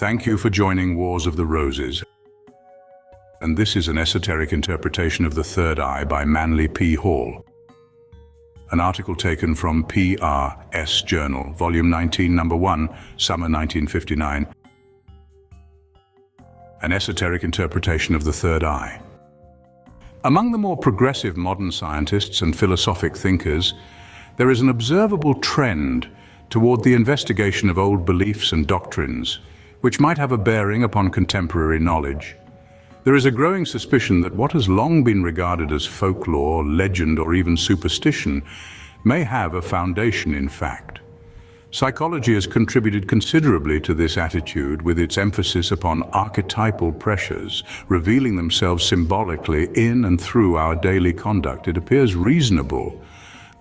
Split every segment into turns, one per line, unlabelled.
Thank you for joining Wars of the Roses. And this is an esoteric interpretation of the third eye by Manly P. Hall. An article taken from PRS Journal, Volume 19, Number 1, Summer 1959. An esoteric interpretation of the third eye. Among the more progressive modern scientists and philosophic thinkers, there is an observable trend toward the investigation of old beliefs and doctrines, which might have a bearing upon contemporary knowledge. There is a growing suspicion that what has long been regarded as folklore, legend, or even superstition may have a foundation in fact. Psychology has contributed considerably to this attitude, with its emphasis upon archetypal pressures revealing themselves symbolically in and through our daily conduct. It appears reasonable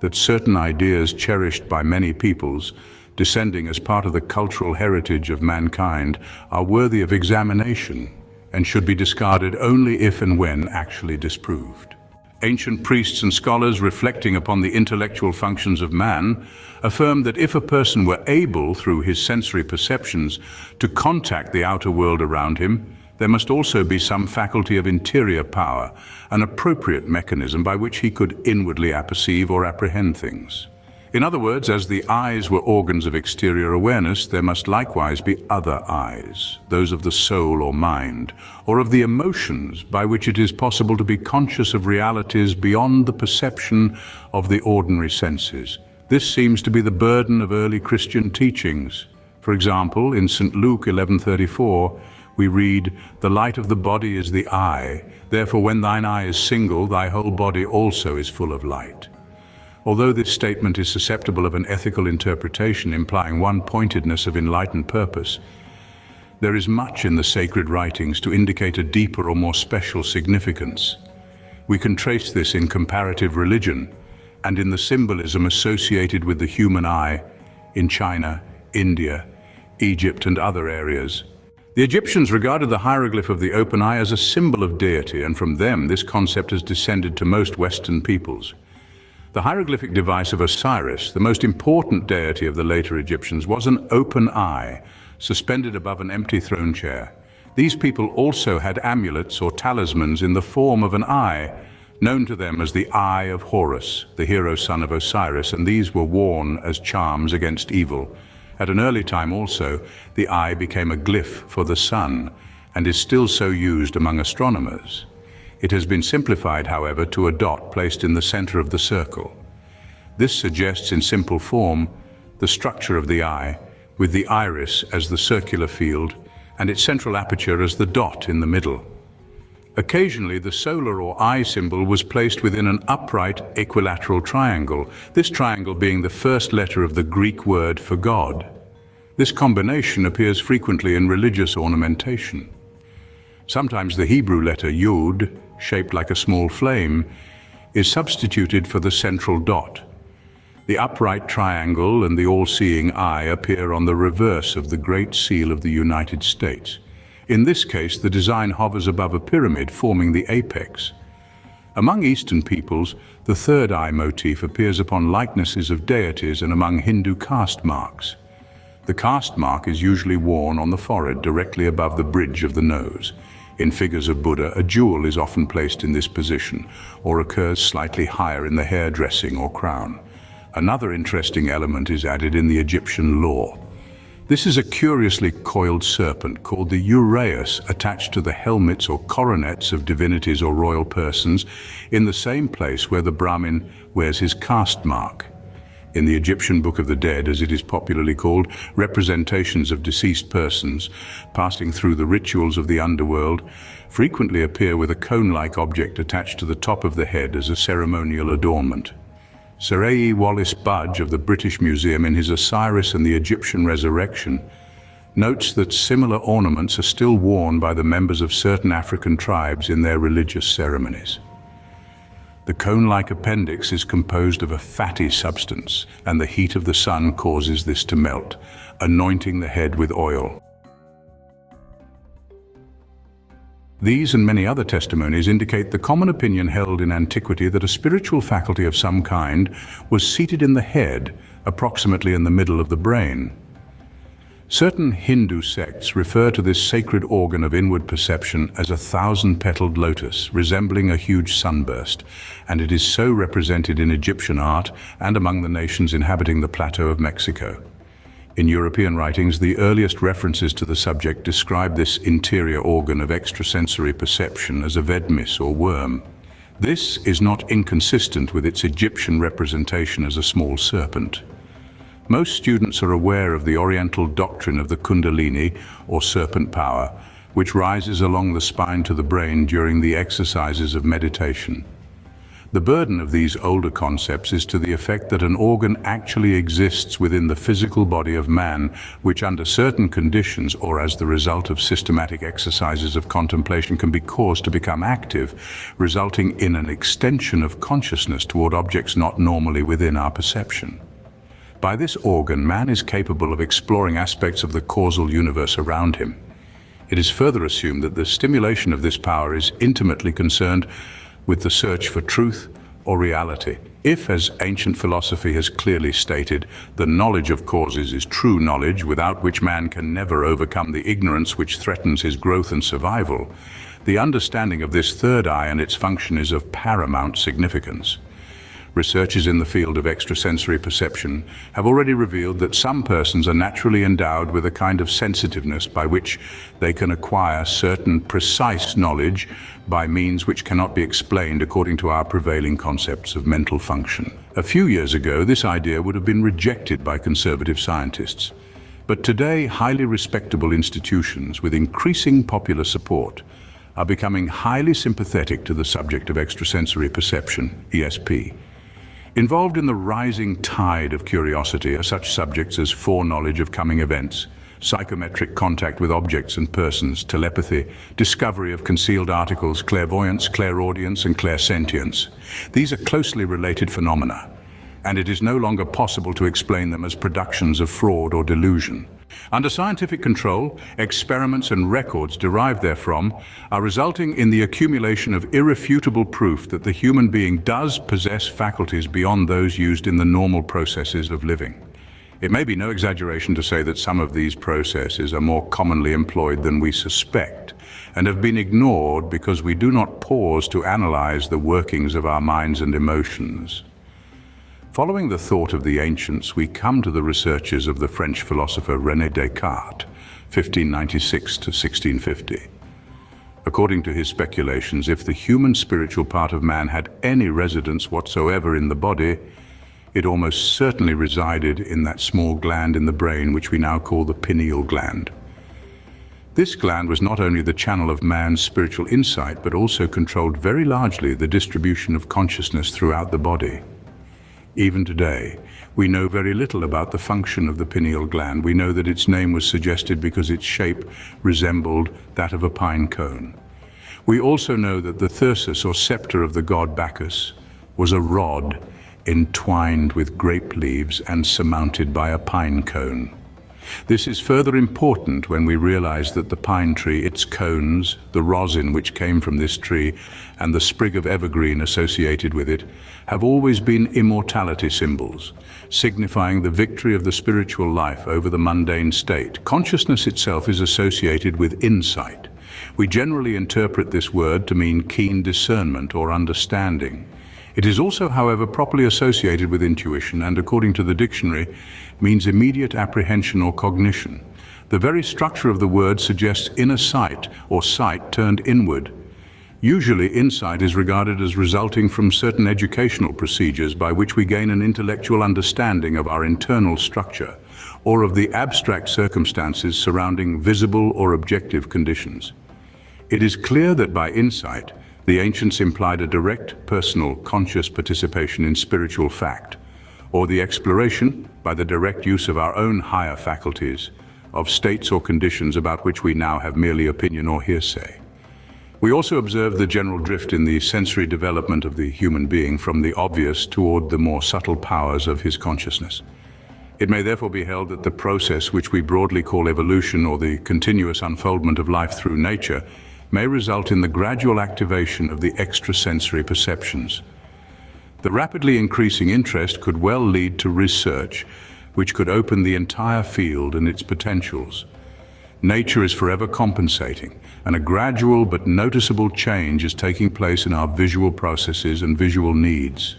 that certain ideas cherished by many peoples, descending as part of the cultural heritage of mankind, are worthy of examination and should be discarded only if and when actually disproved. Ancient priests and scholars, reflecting upon the intellectual functions of man, affirmed that if a person were able, through his sensory perceptions, to contact the outer world around him, there must also be some faculty of interior power, an appropriate mechanism by which he could inwardly apperceive or apprehend things. In other words, as the eyes were organs of exterior awareness, there must likewise be other eyes, those of the soul or mind, or of the emotions, by which it is possible to be conscious of realities beyond the perception of the ordinary senses. This seems to be the burden of early Christian teachings. For example, in St. Luke 11:34, we read, "The light of the body is the eye, therefore when thine eye is single, thy whole body also is full of light." Although this statement is susceptible of an ethical interpretation implying one-pointedness of enlightened purpose, there is much in the sacred writings to indicate a deeper or more special significance. We can trace this in comparative religion and in the symbolism associated with the human eye in China, India, Egypt, and other areas. The Egyptians regarded the hieroglyph of the open eye as a symbol of deity, and from them this concept has descended to most Western peoples. The hieroglyphic device of Osiris, the most important deity of the later Egyptians, was an open eye, suspended above an empty throne chair. These people also had amulets or talismans in the form of an eye, known to them as the Eye of Horus, the hero son of Osiris, and these were worn as charms against evil. At an early time also, the eye became a glyph for the sun, and is still so used among astronomers. It has been simplified, however, to a dot placed in the center of the circle. This suggests in simple form the structure of the eye, with the iris as the circular field and its central aperture as the dot in the middle. Occasionally, the solar or eye symbol was placed within an upright equilateral triangle, this triangle being the first letter of the Greek word for God. This combination appears frequently in religious ornamentation. Sometimes the Hebrew letter Yod, shaped like a small flame, is substituted for the central dot. The upright triangle and the all-seeing eye appear on the reverse of the Great Seal of the United States. In this case, the design hovers above a pyramid, forming the apex. Among Eastern peoples, the third eye motif appears upon likenesses of deities and among Hindu caste marks. The caste mark is usually worn on the forehead, directly above the bridge of the nose. In figures of Buddha, a jewel is often placed in this position, or occurs slightly higher in the hairdressing or crown. Another interesting element is added in the Egyptian law. This is a curiously coiled serpent called the uraeus, attached to the helmets or coronets of divinities or royal persons, in the same place where the Brahmin wears his caste mark. In the Egyptian Book of the Dead, as it is popularly called, representations of deceased persons passing through the rituals of the underworld frequently appear with a cone-like object attached to the top of the head as a ceremonial adornment. Sir A. E. Wallace Budge of the British Museum, in his Osiris and the Egyptian Resurrection, notes that similar ornaments are still worn by the members of certain African tribes in their religious ceremonies. The cone-like appendix is composed of a fatty substance, and the heat of the sun causes this to melt, anointing the head with oil. These and many other testimonies indicate the common opinion held in antiquity that a spiritual faculty of some kind was seated in the head, approximately in the middle of the brain. Certain Hindu sects refer to this sacred organ of inward perception as a thousand-petaled lotus, resembling a huge sunburst, and it is so represented in Egyptian art and among the nations inhabiting the plateau of Mexico. In European writings, the earliest references to the subject describe this interior organ of extrasensory perception as a vedmis or worm. This is not inconsistent with its Egyptian representation as a small serpent. Most students are aware of the Oriental doctrine of the Kundalini, or serpent power, which rises along the spine to the brain during the exercises of meditation. The burden of these older concepts is to the effect that an organ actually exists within the physical body of man, which under certain conditions or as the result of systematic exercises of contemplation can be caused to become active, resulting in an extension of consciousness toward objects not normally within our perception. By this organ, man is capable of exploring aspects of the causal universe around him. It is further assumed that the stimulation of this power is intimately concerned with the search for truth or reality. If, as ancient philosophy has clearly stated, the knowledge of causes is true knowledge, without which man can never overcome the ignorance which threatens his growth and survival, the understanding of this third eye and its function is of paramount significance. Researchers in the field of extrasensory perception have already revealed that some persons are naturally endowed with a kind of sensitiveness by which they can acquire certain precise knowledge by means which cannot be explained according to our prevailing concepts of mental function. A few years ago, this idea would have been rejected by conservative scientists. But today, highly respectable institutions with increasing popular support are becoming highly sympathetic to the subject of extrasensory perception, ESP. Involved in the rising tide of curiosity are such subjects as foreknowledge of coming events, psychometric contact with objects and persons, telepathy, discovery of concealed articles, clairvoyance, clairaudience, and clairsentience. These are closely related phenomena, and it is no longer possible to explain them as productions of fraud or delusion. Under scientific control, experiments and records derived therefrom are resulting in the accumulation of irrefutable proof that the human being does possess faculties beyond those used in the normal processes of living. It may be no exaggeration to say that some of these processes are more commonly employed than we suspect, and have been ignored because we do not pause to analyze the workings of our minds and emotions. Following the thought of the ancients, we come to the researches of the French philosopher René Descartes, 1596 to 1650. According to his speculations, if the human spiritual part of man had any residence whatsoever in the body, it almost certainly resided in that small gland in the brain which we now call the pineal gland. This gland was not only the channel of man's spiritual insight, but also controlled very largely the distribution of consciousness throughout the body. Even today, we know very little about the function of the pineal gland. We know that its name was suggested because its shape resembled that of a pine cone. We also know that the thyrsus or scepter of the god Bacchus was a rod entwined with grape leaves and surmounted by a pine cone. This is further important when we realize that the pine tree, its cones, the rosin which came from this tree, and the sprig of evergreen associated with it, have always been immortality symbols, signifying the victory of the spiritual life over the mundane state. Consciousness itself is associated with insight. We generally interpret this word to mean keen discernment or understanding. It is also, however, properly associated with intuition and, according to the dictionary, means immediate apprehension or cognition. The very structure of the word suggests inner sight or sight turned inward. Usually, insight is regarded as resulting from certain educational procedures by which we gain an intellectual understanding of our internal structure or of the abstract circumstances surrounding visible or objective conditions. It is clear that by insight, the ancients implied a direct, personal, conscious participation in spiritual fact, or the exploration, by the direct use of our own higher faculties, of states or conditions about which we now have merely opinion or hearsay. We also observe the general drift in the sensory development of the human being from the obvious toward the more subtle powers of his consciousness. It may therefore be held that the process which we broadly call evolution, or the continuous unfoldment of life through nature, may result in the gradual activation of the extrasensory perceptions. The rapidly increasing interest could well lead to research which could open the entire field and its potentials. Nature is forever compensating, and a gradual but noticeable change is taking place in our visual processes and visual needs.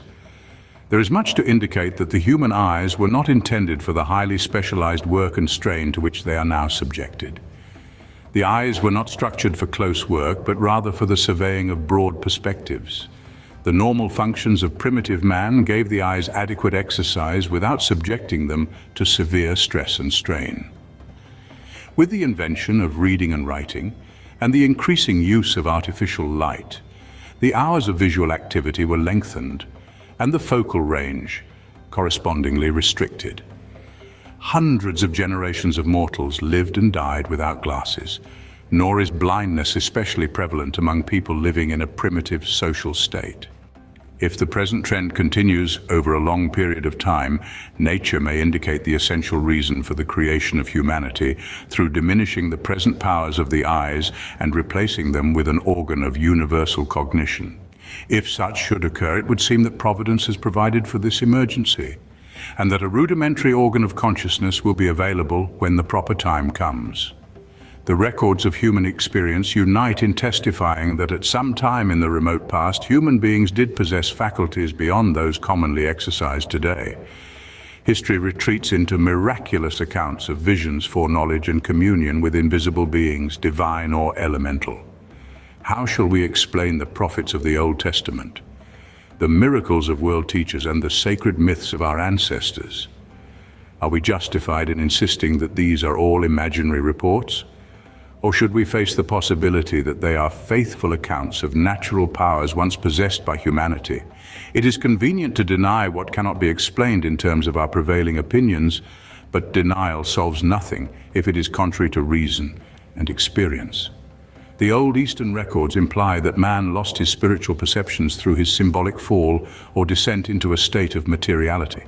There is much to indicate that the human eyes were not intended for the highly specialized work and strain to which they are now subjected. The eyes were not structured for close work, but rather for the surveying of broad perspectives. The normal functions of primitive man gave the eyes adequate exercise without subjecting them to severe stress and strain. With the invention of reading and writing, and the increasing use of artificial light, the hours of visual activity were lengthened, and the focal range correspondingly restricted. Hundreds of generations of mortals lived and died without glasses, nor is blindness especially prevalent among people living in a primitive social state. If the present trend continues over a long period of time, nature may indicate the essential reason for the creation of humanity through diminishing the present powers of the eyes and replacing them with an organ of universal cognition. If such should occur, it would seem that Providence has provided for this emergency, and that a rudimentary organ of consciousness will be available when the proper time comes. The records of human experience unite in testifying that at some time in the remote past, human beings did possess faculties beyond those commonly exercised today. History retreats into miraculous accounts of visions, foreknowledge, and communion with invisible beings, divine or elemental. How shall we explain the prophets of the Old Testament, the miracles of world teachers, and the sacred myths of our ancestors? Are we justified in insisting that these are all imaginary reports? Or should we face the possibility that they are faithful accounts of natural powers once possessed by humanity? It is convenient to deny what cannot be explained in terms of our prevailing opinions, but denial solves nothing if it is contrary to reason and experience. The old Eastern records imply that man lost his spiritual perceptions through his symbolic fall or descent into a state of materiality.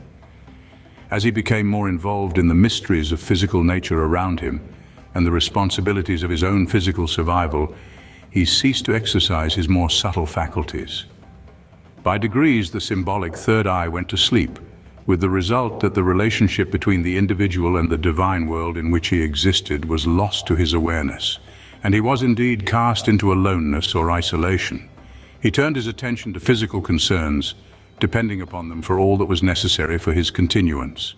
As he became more involved in the mysteries of physical nature around him and the responsibilities of his own physical survival, he ceased to exercise his more subtle faculties. By degrees, the symbolic third eye went to sleep, with the result that the relationship between the individual and the divine world in which he existed was lost to his awareness, and he was indeed cast into aloneness or isolation. He turned his attention to physical concerns, depending upon them for all that was necessary for his continuance.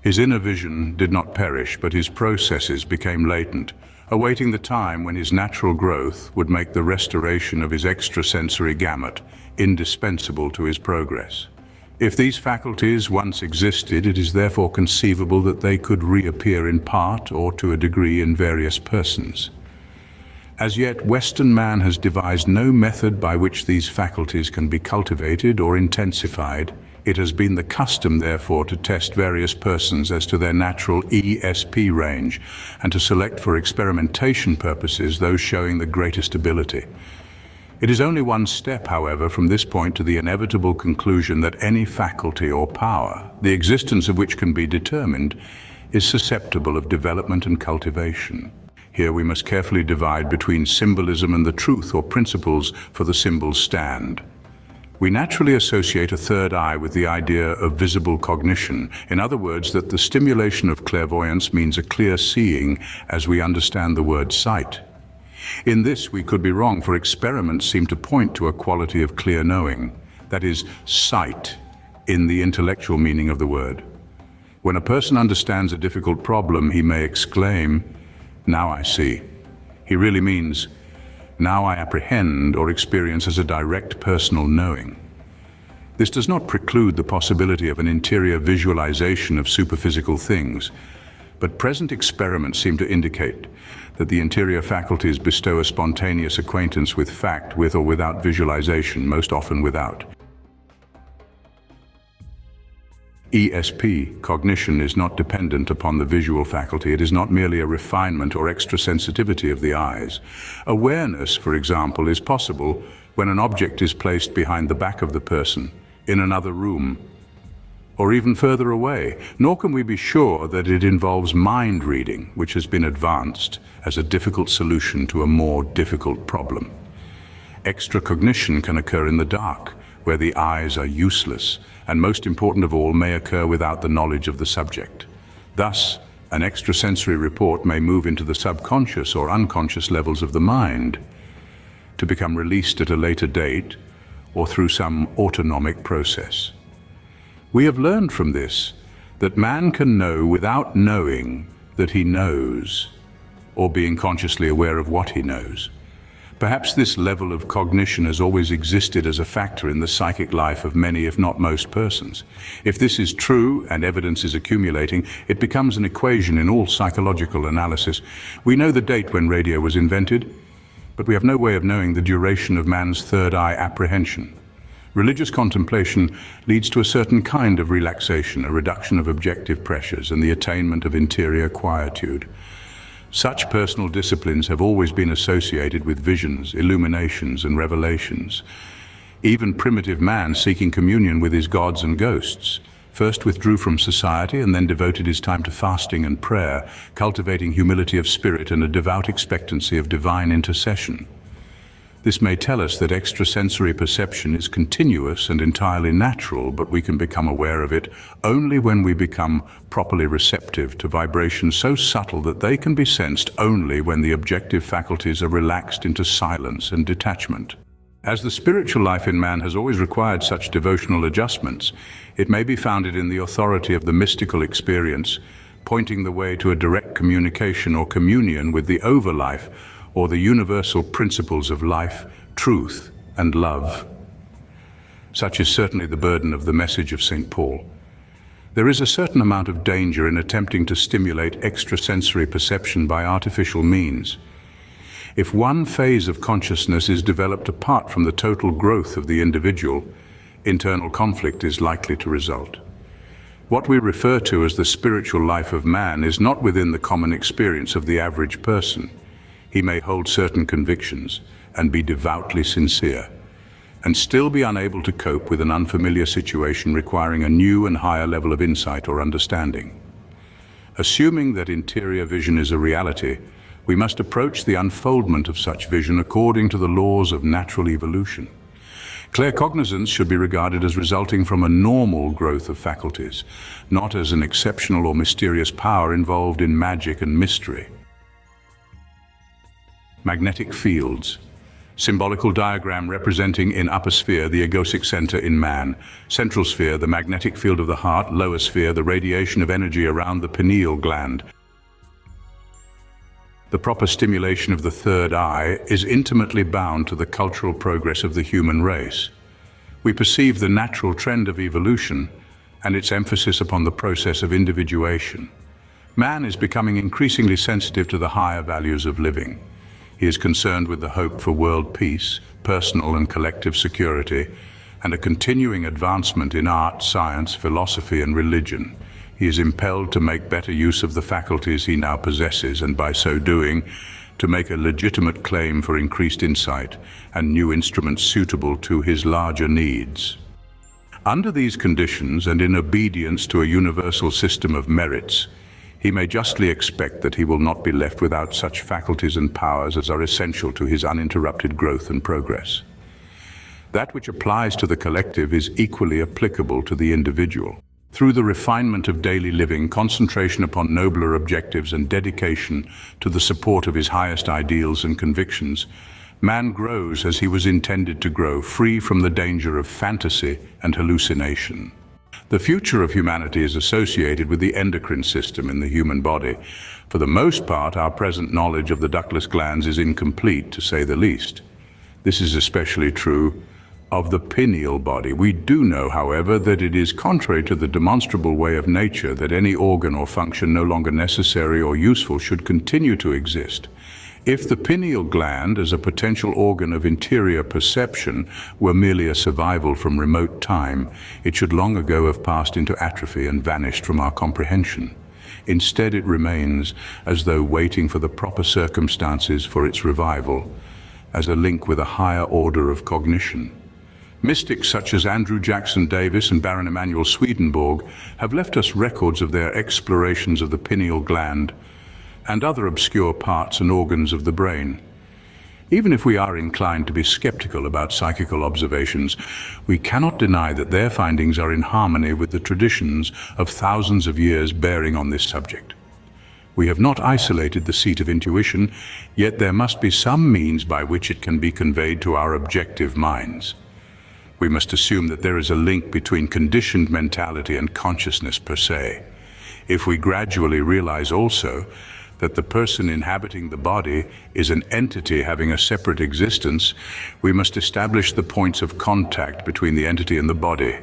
His inner vision did not perish, but his processes became latent, awaiting the time when his natural growth would make the restoration of his extrasensory gamut indispensable to his progress. If these faculties once existed, it is therefore conceivable that they could reappear in part or to a degree in various persons. As yet, Western man has devised no method by which these faculties can be cultivated or intensified. It has been the custom, therefore, to test various persons as to their natural ESP range and to select for experimentation purposes those showing the greatest ability. It is only one step, however, from this point to the inevitable conclusion that any faculty or power, the existence of which can be determined, is susceptible of development and cultivation. Here we must carefully divide between symbolism and the truth or principles for the symbols stand. We naturally associate a third eye with the idea of visible cognition. In other words, that the stimulation of clairvoyance means a clear seeing as we understand the word sight. In this we could be wrong, for experiments seem to point to a quality of clear knowing, that is, sight, in the intellectual meaning of the word. When a person understands a difficult problem, he may exclaim, "Now I see." He really means, "Now I apprehend or experience as a direct personal knowing." This does not preclude the possibility of an interior visualization of superphysical things, but present experiments seem to indicate that the interior faculties bestow a spontaneous acquaintance with fact, with or without visualization, most often without. ESP, cognition, is not dependent upon the visual faculty. It is not merely a refinement or extra sensitivity of the eyes. Awareness, for example, is possible when an object is placed behind the back of the person, in another room, or even further away. Nor can we be sure that it involves mind reading, which has been advanced as a difficult solution to a more difficult problem. Extra cognition can occur in the dark, where the eyes are useless, and most important of all, may occur without the knowledge of the subject. Thus, an extrasensory report may move into the subconscious or unconscious levels of the mind to become released at a later date or through some autonomic process. We have learned from this that man can know without knowing that he knows, or being consciously aware of what he knows. Perhaps this level of cognition has always existed as a factor in the psychic life of many, if not most persons. If this is true and evidence is accumulating, it becomes an equation in all psychological analysis. We know the date when radio was invented, but we have no way of knowing the duration of man's third eye apprehension. Religious contemplation leads to a certain kind of relaxation, a reduction of objective pressures, and the attainment of interior quietude. Such personal disciplines have always been associated with visions, illuminations, and revelations. Even primitive man, seeking communion with his gods and ghosts, first withdrew from society and then devoted his time to fasting and prayer, cultivating humility of spirit and a devout expectancy of divine intercession. This may tell us that extrasensory perception is continuous and entirely natural, but we can become aware of it only when we become properly receptive to vibrations so subtle that they can be sensed only when the objective faculties are relaxed into silence and detachment. As the spiritual life in man has always required such devotional adjustments, it may be founded in the authority of the mystical experience, pointing the way to a direct communication or communion with the overlife, or the universal principles of life, truth, and love. Such is certainly the burden of the message of St. Paul. There is a certain amount of danger in attempting to stimulate extrasensory perception by artificial means. If one phase of consciousness is developed apart from the total growth of the individual, internal conflict is likely to result. What we refer to as the spiritual life of man is not within the common experience of the average person. He may hold certain convictions and be devoutly sincere, and still be unable to cope with an unfamiliar situation requiring a new and higher level of insight or understanding. Assuming that interior vision is a reality, we must approach the unfoldment of such vision according to the laws of natural evolution. Claircognizance should be regarded as resulting from a normal growth of faculties, not as an exceptional or mysterious power involved in magic and mystery. Magnetic fields. Symbolical diagram representing in upper sphere the egoic center in man, central sphere the magnetic field of the heart, lower sphere the radiation of energy around the pineal gland. The proper stimulation of the third eye is intimately bound to the cultural progress of the human race. We perceive the natural trend of evolution and its emphasis upon the process of individuation. Man is becoming increasingly sensitive to the higher values of living. He is concerned with the hope for world peace, personal and collective security, and a continuing advancement in art, science, philosophy, and religion. He is impelled to make better use of the faculties he now possesses, and by so doing, to make a legitimate claim for increased insight and new instruments suitable to his larger needs. Under these conditions, and in obedience to a universal system of merits, he may justly expect that he will not be left without such faculties and powers as are essential to his uninterrupted growth and progress. That which applies to the collective is equally applicable to the individual. Through the refinement of daily living, concentration upon nobler objectives, and dedication to the support of his highest ideals and convictions, man grows as he was intended to grow, free from the danger of fantasy and hallucination. The future of humanity is associated with the endocrine system in the human body. For the most part, our present knowledge of the ductless glands is incomplete, to say the least. This is especially true of the pineal body. We do know, however, that it is contrary to the demonstrable way of nature that any organ or function no longer necessary or useful should continue to exist. If the pineal gland, as a potential organ of interior perception, were merely a survival from remote time, it should long ago have passed into atrophy and vanished from our comprehension. Instead, it remains as though waiting for the proper circumstances for its revival, as a link with a higher order of cognition. Mystics such as Andrew Jackson Davis and Baron Emanuel Swedenborg have left us records of their explorations of the pineal gland and other obscure parts and organs of the brain. Even if we are inclined to be skeptical about psychical observations, we cannot deny that their findings are in harmony with the traditions of thousands of years bearing on this subject. We have not isolated the seat of intuition, yet there must be some means by which it can be conveyed to our objective minds. We must assume that there is a link between conditioned mentality and consciousness per se. If we gradually realize also that the person inhabiting the body is an entity having a separate existence, we must establish the points of contact between the entity and the body.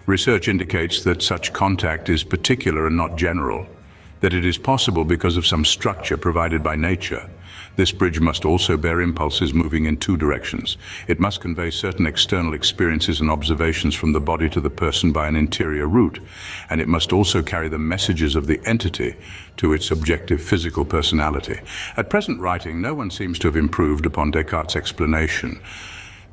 Research indicates that such contact is particular and not general, that it is possible because of some structure provided by nature. This bridge must also bear impulses moving in two directions. It must convey certain external experiences and observations from the body to the person by an interior route, and it must also carry the messages of the entity to its objective physical personality. At present writing, no one seems to have improved upon Descartes' explanation,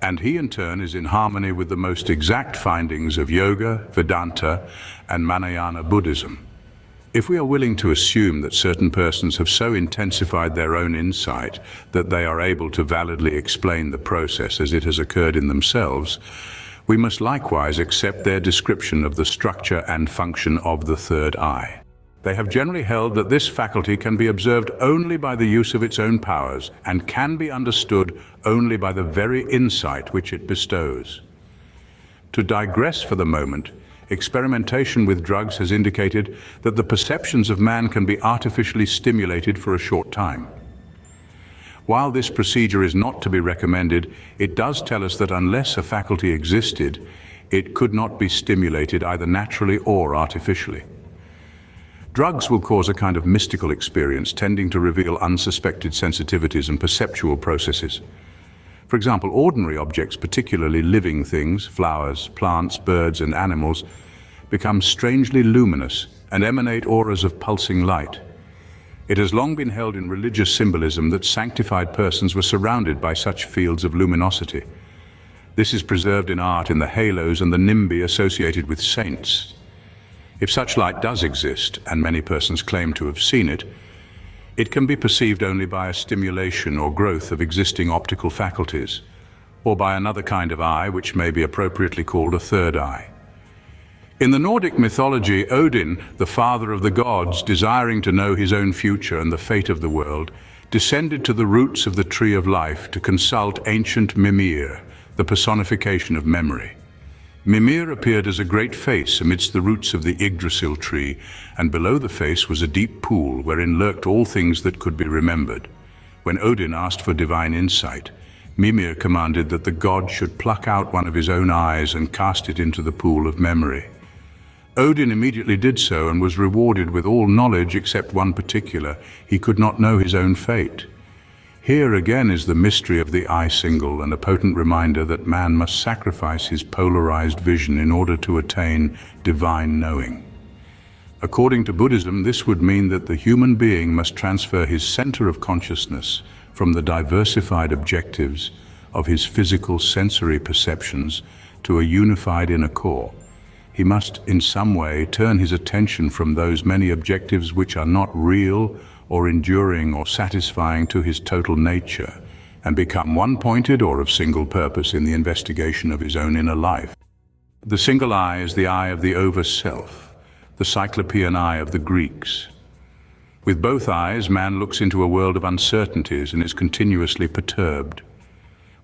and he in turn is in harmony with the most exact findings of Yoga, Vedanta, and Mahayana Buddhism. If we are willing to assume that certain persons have so intensified their own insight that they are able to validly explain the process as it has occurred in themselves, we must likewise accept their description of the structure and function of the third eye. They have generally held that this faculty can be observed only by the use of its own powers and can be understood only by the very insight which it bestows. To digress for the moment, experimentation with drugs has indicated that the perceptions of man can be artificially stimulated for a short time. While this procedure is not to be recommended, it does tell us that unless a faculty existed, it could not be stimulated either naturally or artificially. Drugs will cause a kind of mystical experience, tending to reveal unsuspected sensitivities and perceptual processes. For example, ordinary objects, particularly living things, flowers, plants, birds, and animals, become strangely luminous and emanate auras of pulsing light. It has long been held in religious symbolism that sanctified persons were surrounded by such fields of luminosity. This is preserved in art in the halos and the nimbi associated with saints. If such light does exist, and many persons claim to have seen it, it can be perceived only by a stimulation or growth of existing optical faculties, or by another kind of eye which may be appropriately called a third eye. In the Nordic mythology, Odin, the father of the gods, desiring to know his own future and the fate of the world, descended to the roots of the tree of life to consult ancient Mimir, the personification of memory. Mimir appeared as a great face amidst the roots of the Yggdrasil tree, and below the face was a deep pool wherein lurked all things that could be remembered. When Odin asked for divine insight, Mimir commanded that the god should pluck out one of his own eyes and cast it into the pool of memory. Odin immediately did so and was rewarded with all knowledge except one particular. He could not know his own fate. Here again is the mystery of the eye single, and a potent reminder that man must sacrifice his polarized vision in order to attain divine knowing. According to Buddhism, this would mean that the human being must transfer his center of consciousness from the diversified objectives of his physical sensory perceptions to a unified inner core. He must in some way turn his attention from those many objectives which are not real or enduring or satisfying to his total nature, and become one-pointed or of single purpose in the investigation of his own inner life. The single eye is the eye of the over-self, the Cyclopean eye of the Greeks. With both eyes, man looks into a world of uncertainties and is continuously perturbed.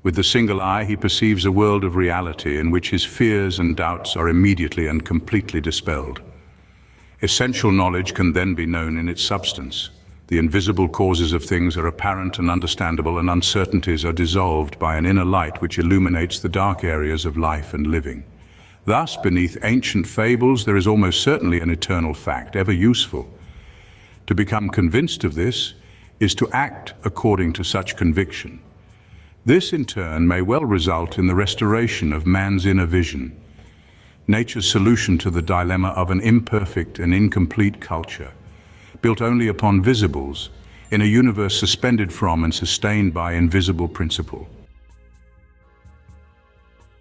With the single eye, he perceives a world of reality in which his fears and doubts are immediately and completely dispelled. Essential knowledge can then be known in its substance. The invisible causes of things are apparent and understandable, and uncertainties are dissolved by an inner light which illuminates the dark areas of life and living. Thus, beneath ancient fables, there is almost certainly an eternal fact, ever useful. To become convinced of this is to act according to such conviction. This, in turn, may well result in the restoration of man's inner vision, nature's solution to the dilemma of an imperfect and incomplete culture, built only upon visibles, in a universe suspended from and sustained by invisible principle.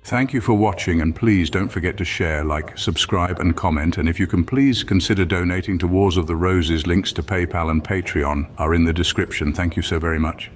Thank you for watching, and please don't forget to share, like, subscribe and comment, and if you can please consider donating to Wars of the Roses. Links to PayPal and Patreon are in the description. Thank you so very much.